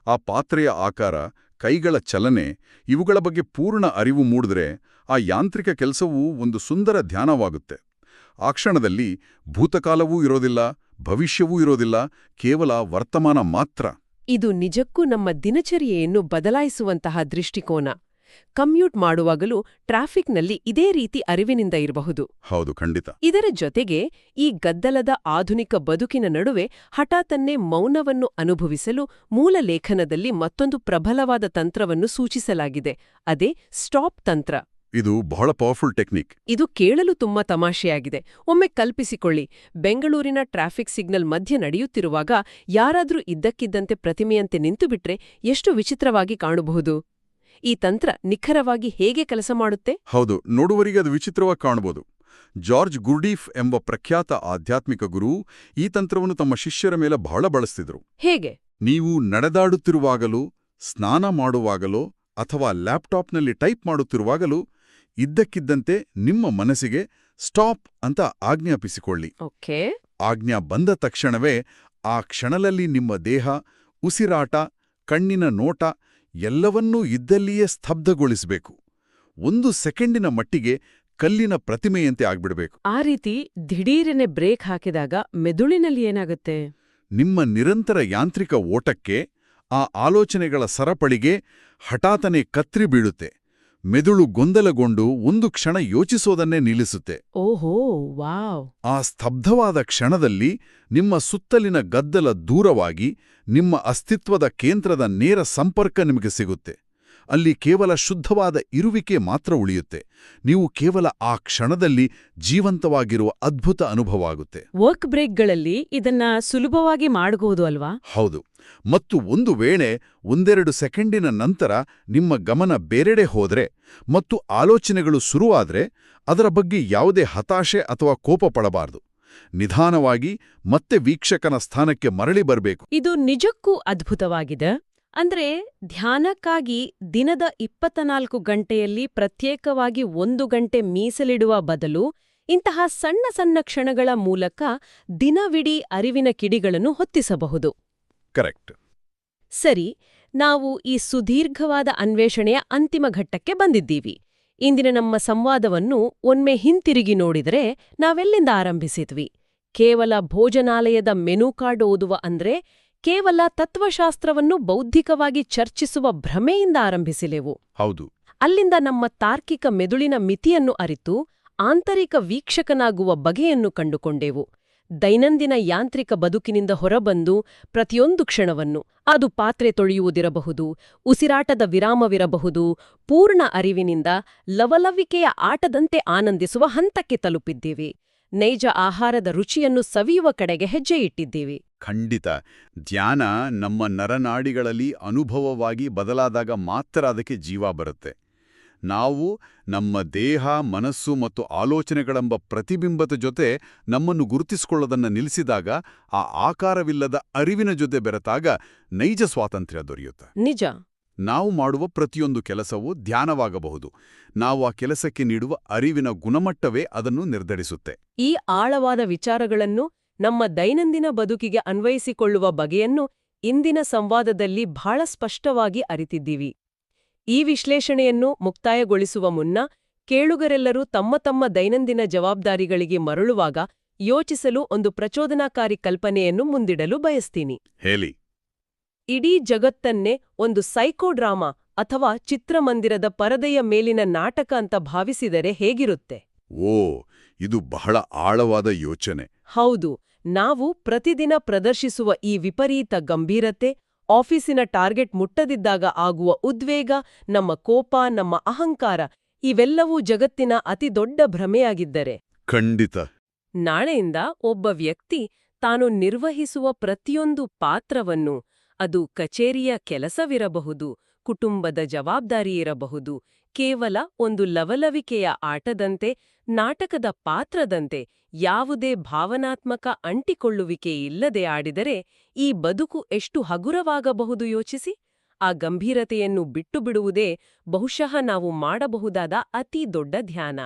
ಆ ಪಾತ್ರೆಯ ಆಕಾರ, ಕೈಗಳ ಚಲನೆ, ಇವುಗಳ ಬಗ್ಗೆ ಪೂರ್ಣ ಅರಿವು ಮೂಡಿದ್ರೆ ಆ ಯಾಂತ್ರಿಕ ಕೆಲಸವೂ ಒಂದು ಸುಂದರ ಧ್ಯಾನವಾಗುತ್ತೆ. ಆ ಕ್ಷಣದಲ್ಲಿ ಭೂತಕಾಲವೂ ಇರೋದಿಲ್ಲ, ಭವಿಷ್ಯವೂ ಇರೋದಿಲ್ಲ, ಕೇವಲ ವರ್ತಮಾನ ಮಾತ್ರ. ಇದು ನಿಜಕ್ಕೂ ನಮ್ಮ ದಿನಚರಿಯನ್ನು ಬದಲಾಯಿಸುವಂತಹ ದೃಷ್ಟಿಕೋನ. ಕಮ್ಯೂಟ್ ಮಾಡುವಾಗಲೂ ಟ್ರಾಫಿಕ್ನಲ್ಲಿ ಇದೇ ರೀತಿ ಅರಿವಿನಿಂದ ಇರಬಹುದು. ಹೌದು, ಖಂಡಿತ. ಇದರ ಜೊತೆಗೆ ಈ ಗದ್ದಲದ ಆಧುನಿಕ ಬದುಕಿನ ನಡುವೆ ಹಠಾತ್ತನ್ನೇ ಮೌನವನ್ನು ಅನುಭವಿಸಲು ಮೂಲ ಲೇಖನದಲ್ಲಿ ಮತ್ತೊಂದು ಪ್ರಬಲವಾದ ತಂತ್ರವನ್ನು ಸೂಚಿಸಲಾಗಿದೆ. ಅದೇ ಸ್ಟಾಪ್ ತಂತ್ರ. ಇದು ಬಹಳ ಪವರ್ಫುಲ್ ಟೆಕ್ನಿಕ್. ಇದು ಕೇಳಲು ತುಂಬಾ ತಮಾಷೆಯಾಗಿದೆ. ಒಮ್ಮೆ ಕಲ್ಪಿಸಿಕೊಳ್ಳಿ, ಬೆಂಗಳೂರಿನ ಟ್ರಾಫಿಕ್ ಸಿಗ್ನಲ್ ಮಧ್ಯೆ ನಡೆಯುತ್ತಿರುವಾಗ ಯಾರಾದ್ರೂ ಇದ್ದಕ್ಕಿದ್ದಂತೆ ಪ್ರತಿಮೆಯಂತೆ ನಿಂತುಬಿಟ್ರೆ ಎಷ್ಟು ವಿಚಿತ್ರವಾಗಿ ಕಾಣಬಹುದು. ಈ ತಂತ್ರ ನಿಖರವಾಗಿ ಹೇಗೆ ಕೆಲಸ ಮಾಡುತ್ತೆ? ಹೌದು, ನೋಡುವರಿಗೆ ಅದು ವಿಚಿತ್ರವಾಗಿ ಕಾಣಬಹುದು. ಜಾರ್ಜ್ ಗುರ್ಡೀಫ್ ಎಂಬ ಪ್ರಖ್ಯಾತ ಆಧ್ಯಾತ್ಮಿಕ ಗುರು ಈ ತಂತ್ರವನ್ನು ತಮ್ಮ ಶಿಷ್ಯರ ಮೇಲೆ ಬಹಳ ಬಳಸ್ತಿದ್ರು. ಹೇಗೆ? ನೀವು ನಡೆದಾಡುತ್ತಿರುವಾಗಲೂ, ಸ್ನಾನ ಮಾಡುವಾಗಲೋ ಅಥವಾ ಲ್ಯಾಪ್ಟಾಪ್ನಲ್ಲಿ ಟೈಪ್ ಮಾಡುತ್ತಿರುವಾಗಲೂ ಇದ್ದಕ್ಕಿದ್ದಂತೆ ನಿಮ್ಮ ಮನಸ್ಸಿಗೆ ಸ್ಟಾಪ್ ಅಂತ ಆಜ್ಞಾಪಿಸಿಕೊಳ್ಳಿ. ಓಕೆ. ಆಜ್ಞಾ ಬಂದ ತಕ್ಷಣವೇ ಆ ಕ್ಷಣದಲ್ಲಿ ನಿಮ್ಮ ದೇಹ, ಉಸಿರಾಟ, ಕಣ್ಣಿನ ನೋಟ ಎಲ್ಲವನ್ನೂ ಇದ್ದಲ್ಲಿಯೇ ಸ್ತಬ್ಧಗೊಳಿಸಬೇಕು. 1 ಸೆಕೆಂಡಿನ ಮಟ್ಟಿಗೆ ಕಲ್ಲಿನ ಪ್ರತಿಮೆಯಂತೆ ಆಗ್ಬಿಡಬೇಕು. ಆ ರೀತಿ ದಿಢೀರನೆ ಬ್ರೇಕ್ ಹಾಕಿದಾಗ ಮೆದುಳಿನಲ್ಲಿ ಏನಾಗುತ್ತೆ? ನಿಮ್ಮ ನಿರಂತರ ಯಾಂತ್ರಿಕ ಓಟಕ್ಕೆ, ಆ ಆಲೋಚನೆಗಳ ಸರಪಳಿಗೆ ಹಠಾತ್ತನೆ ಕತ್ರಿ ಬೀಳುತ್ತೆ. ಮೆದುಳು ಗೊಂದಲಗೊಂಡು ಒಂದು ಕ್ಷಣ ಯೋಚಿಸೋದನ್ನೇ ನಿಲ್ಲಿಸುತ್ತೆ. ಓಹೋ ವಾವ್. ಆ ಸ್ತಬ್ಧವಾದ ಕ್ಷಣದಲ್ಲಿ ನಿಮ್ಮ ಸುತ್ತಲಿನ ಗದ್ದಲ ದೂರವಾಗಿ ನಿಮ್ಮ ಅಸ್ತಿತ್ವದ ಕೇಂದ್ರದ ನೇರ ಸಂಪರ್ಕ ನಿಮಗೆ ಸಿಗುತ್ತೆ. ಅಲ್ಲಿ ಕೇವಲ ಶುದ್ಧವಾದ ಇರುವಿಕೆ ಮಾತ್ರ ಉಳಿಯುತ್ತೆ. ನೀವು ಕೇವಲ ಆ ಕ್ಷಣದಲ್ಲಿ ಜೀವಂತವಾಗಿರುವ ಅದ್ಭುತ ಅನುಭವ ಆಗುತ್ತೆ. ವರ್ಕ್ ಬ್ರೇಕ್ಗಳಲ್ಲಿ ಇದನ್ನ ಸುಲಭವಾಗಿ ಮಾಡಬಹುದು ಅಲ್ವಾ? ಹೌದು. ಮತ್ತು ಒಂದು ವೇಳೆ ಒಂದೆರಡು ಸೆಕೆಂಡಿನ ನಂತರ ನಿಮ್ಮ ಗಮನ ಬೇರೆಡೆ ಹೋದ್ರೆ ಮತ್ತು ಆಲೋಚನೆಗಳು ಶುರುವಾದ್ರೆ ಅದರ ಬಗ್ಗೆ ಯಾವುದೇ ಹತಾಶೆ ಅಥವಾ ಕೋಪ ಪಡಬಾರದು. ನಿಧಾನವಾಗಿ ಮತ್ತೆ ವೀಕ್ಷಕನ ಸ್ಥಾನಕ್ಕೆ ಮರಳಿ ಬರಬೇಕು. ಇದು ನಿಜಕ್ಕೂ ಅದ್ಭುತವಾಗಿದೆ. ಅಂದ್ರೆ ಧ್ಯಾನಕ್ಕಾಗಿ ದಿನದ 24 ಗಂಟೆಯಲ್ಲಿ ಪ್ರತ್ಯೇಕವಾಗಿ 1 ಗಂಟೆ ಮೀಸಲಿಡುವ ಬದಲು ಇಂತಹ ಸಣ್ಣ ಸಣ್ಣ ಕ್ಷಣಗಳ ಮೂಲಕ ದಿನವಿಡೀ ಅರಿವಿನ ಕಿಡಿಗಳನ್ನು ಹೊತ್ತಿಸಬಹುದು. ಕರೆಕ್ಟ್. ಸರಿ, ನಾವು ಈ ಸುದೀರ್ಘವಾದ ಅನ್ವೇಷಣೆಯ ಅಂತಿಮ ಘಟ್ಟಕ್ಕೆ ಬಂದಿದ್ದೀವಿ. ಇಂದಿನ ನಮ್ಮ ಸಂವಾದವನ್ನು ಒಮ್ಮೆ ಹಿಂತಿರುಗಿ ನೋಡಿದರೆ ನಾವೆಲ್ಲಿಂದ ಆರಂಭಿಸಿದ್ವಿ? ಕೇವಲ ಭೋಜನಾಲಯದ ಮೆನು ಕಾರ್ಡ್ ಓದುವ ಅಂದ್ರೆ ಕೇವಲ ತತ್ವಶಾಸ್ತ್ರವನ್ನು ಬೌದ್ಧಿಕವಾಗಿ ಚರ್ಚಿಸುವ ಭ್ರಮೆಯಿಂದ ಆರಂಭಿಸಿಲೆವು. ಹೌದು. ಅಲ್ಲಿಂದ ನಮ್ಮ ತಾರ್ಕಿಕ ಮೆದುಳಿನ ಮಿತಿಯನ್ನು ಅರಿತು ಆಂತರಿಕ ವೀಕ್ಷಕನಾಗುವ ಬಗೆಯನ್ನು ಕಂಡುಕೊಂಡೆವು. ದೈನಂದಿನ ಯಾಂತ್ರಿಕ ಬದುಕಿನಿಂದ ಹೊರಬಂದು ಪ್ರತಿಯೊಂದು ಕ್ಷಣವನ್ನು, ಅದು ಪಾತ್ರೆ ತೊಳೆಯುವುದಿರಬಹುದು, ಉಸಿರಾಟದ ವಿರಾಮವಿರಬಹುದು, ಪೂರ್ಣ ಅರಿವಿನಿಂದ ಲವಲವಿಕೆಯ ಆಟದಂತೆ ಆನಂದಿಸುವ ಹಂತಕ್ಕೆ ತಲುಪಿದ್ದೇವೆ. ನೈಜ ಆಹಾರದ ರುಚಿಯನ್ನು ಸವಿಯುವ ಕಡೆಗೆ ಹೆಜ್ಜೆ ಇಟ್ಟಿದ್ದೇವೆ. ಖಂಡಿತ. ಧ್ಯಾನ ನಮ್ಮ ನರನಾಡಿಗಳಲ್ಲಿ ಅನುಭವವಾಗಿ ಬದಲಾದಾಗ ಮಾತ್ರ ಅದಕ್ಕೆ ಜೀವ ಬರುತ್ತೆ. ನಾವು ನಮ್ಮ ದೇಹ, ಮನಸ್ಸು ಮತ್ತು ಆಲೋಚನೆಗಳೆಂಬ ಪ್ರತಿಬಿಂಬದ ಜೊತೆ ನಮ್ಮನ್ನು ಗುರುತಿಸಿಕೊಳ್ಳೋದನ್ನು ನಿಲ್ಲಿಸಿದಾಗ, ಆ ಆಕಾರವಿಲ್ಲದ ಅರಿವಿನ ಜೊತೆ ಬೆರೆತಾಗ ನೈಜ ಸ್ವಾತಂತ್ರ್ಯ ದೊರೆಯುತ್ತೆ. ನಿಜ. ನಾವು ಮಾಡುವ ಪ್ರತಿಯೊಂದು ಕೆಲಸವೂ ಧ್ಯಾನವಾಗಬಹುದು. ನಾವು ಆ ಕೆಲಸಕ್ಕೆ ನೀಡುವ ಅರಿವಿನ ಗುಣಮಟ್ಟವೇ ಅದನ್ನು ನಿರ್ಧರಿಸುತ್ತೆ. ಈ ಆಳವಾದ ವಿಚಾರಗಳನ್ನು ನಮ್ಮ ದೈನಂದಿನ ಬದುಕಿಗೆ ಅನ್ವಯಿಸಿಕೊಳ್ಳುವ ಬಗೆಯನ್ನು ಇಂದಿನ ಸಂವಾದದಲ್ಲಿ ಬಹಳ ಸ್ಪಷ್ಟವಾಗಿ ಅರಿತಿದ್ದೀವಿ. ಈ ವಿಶ್ಲೇಷಣೆಯನ್ನು ಮುಕ್ತಾಯಗೊಳಿಸುವ ಮುನ್ನ ಕೇಳುಗರೆಲ್ಲರೂ ತಮ್ಮ ತಮ್ಮ ದೈನಂದಿನ ಜವಾಬ್ದಾರಿಗಳಿಗೆ ಮರಳುವಾಗ ಯೋಚಿಸಲು ಒಂದು ಪ್ರಚೋದನಾಕಾರಿ ಕಲ್ಪನೆಯನ್ನು ಮುಂದಿಡಲು ಬಯಸ್ತೀನಿ. ಹೇಳಿ. ಇಡೀ ಜಗತ್ತನ್ನೇ ಒಂದು ಸೈಕೋಡ್ರಾಮಾ ಅಥವಾ ಚಿತ್ರಮಂದಿರದ ಪರದೆಯ ಮೇಲಿನ ನಾಟಕ ಅಂತ ಭಾವಿಸಿದರೆ ಹೇಗಿರುತ್ತೆ? ಓ, ಇದು ಬಹಳ ಆಳವಾದ ಯೋಚನೆ. ಹೌದು. ನಾವು ಪ್ರತಿದಿನ ಪ್ರದರ್ಶಿಸುವ ಈ ವಿಪರೀತ ಗಂಭೀರತೆ, ಆಫೀಸಿನ ಟಾರ್ಗೆಟ್ ಮುಟ್ಟದಿದ್ದಾಗ ಆಗುವ ಉದ್ವೇಗ, ನಮ್ಮ ಕೋಪ, ನಮ್ಮ ಅಹಂಕಾರ, ಇವೆಲ್ಲವೂ ಜಗತ್ತಿನ ಅತಿದೊಡ್ಡ ಭ್ರಮೆಯಾಗಿದ್ದರೆ ಖಂಡಿತ. ನಾಳೆಯಿಂದ ಒಬ್ಬ ವ್ಯಕ್ತಿ ತಾನು ನಿರ್ವಹಿಸುವ ಪ್ರತಿಯೊಂದು ಪಾತ್ರವನ್ನು, ಅದು ಕಚೇರಿಯ ಕೆಲಸವಿರಬಹುದು, ಕುಟುಂಬದ ಜವಾಬ್ದಾರಿಯಿರಬಹುದು, ಕೇವಲ ಒಂದು ಲವಲವಿಕೆಯ ಆಟದಂತೆ, ನಾಟಕದ ಪಾತ್ರದಂತೆ, ಯಾವುದೇ ಭಾವನಾತ್ಮಕ ಅಂಟಿಕೊಳ್ಳುವಿಕೆ ಇಲ್ಲದೆ ಆಡಿದರೆ ಈ ಬದುಕು ಎಷ್ಟು ಹಗುರವಾಗಬಹುದು ಯೋಚಿಸಿ. ಆ ಗಂಭೀರತೆಯನ್ನು ಬಿಟ್ಟುಬಿಡುವುದೇ ಬಹುಶಃ ನಾವು ಮಾಡಬಹುದಾದ ಅತಿ ದೊಡ್ಡ ಧ್ಯಾನ.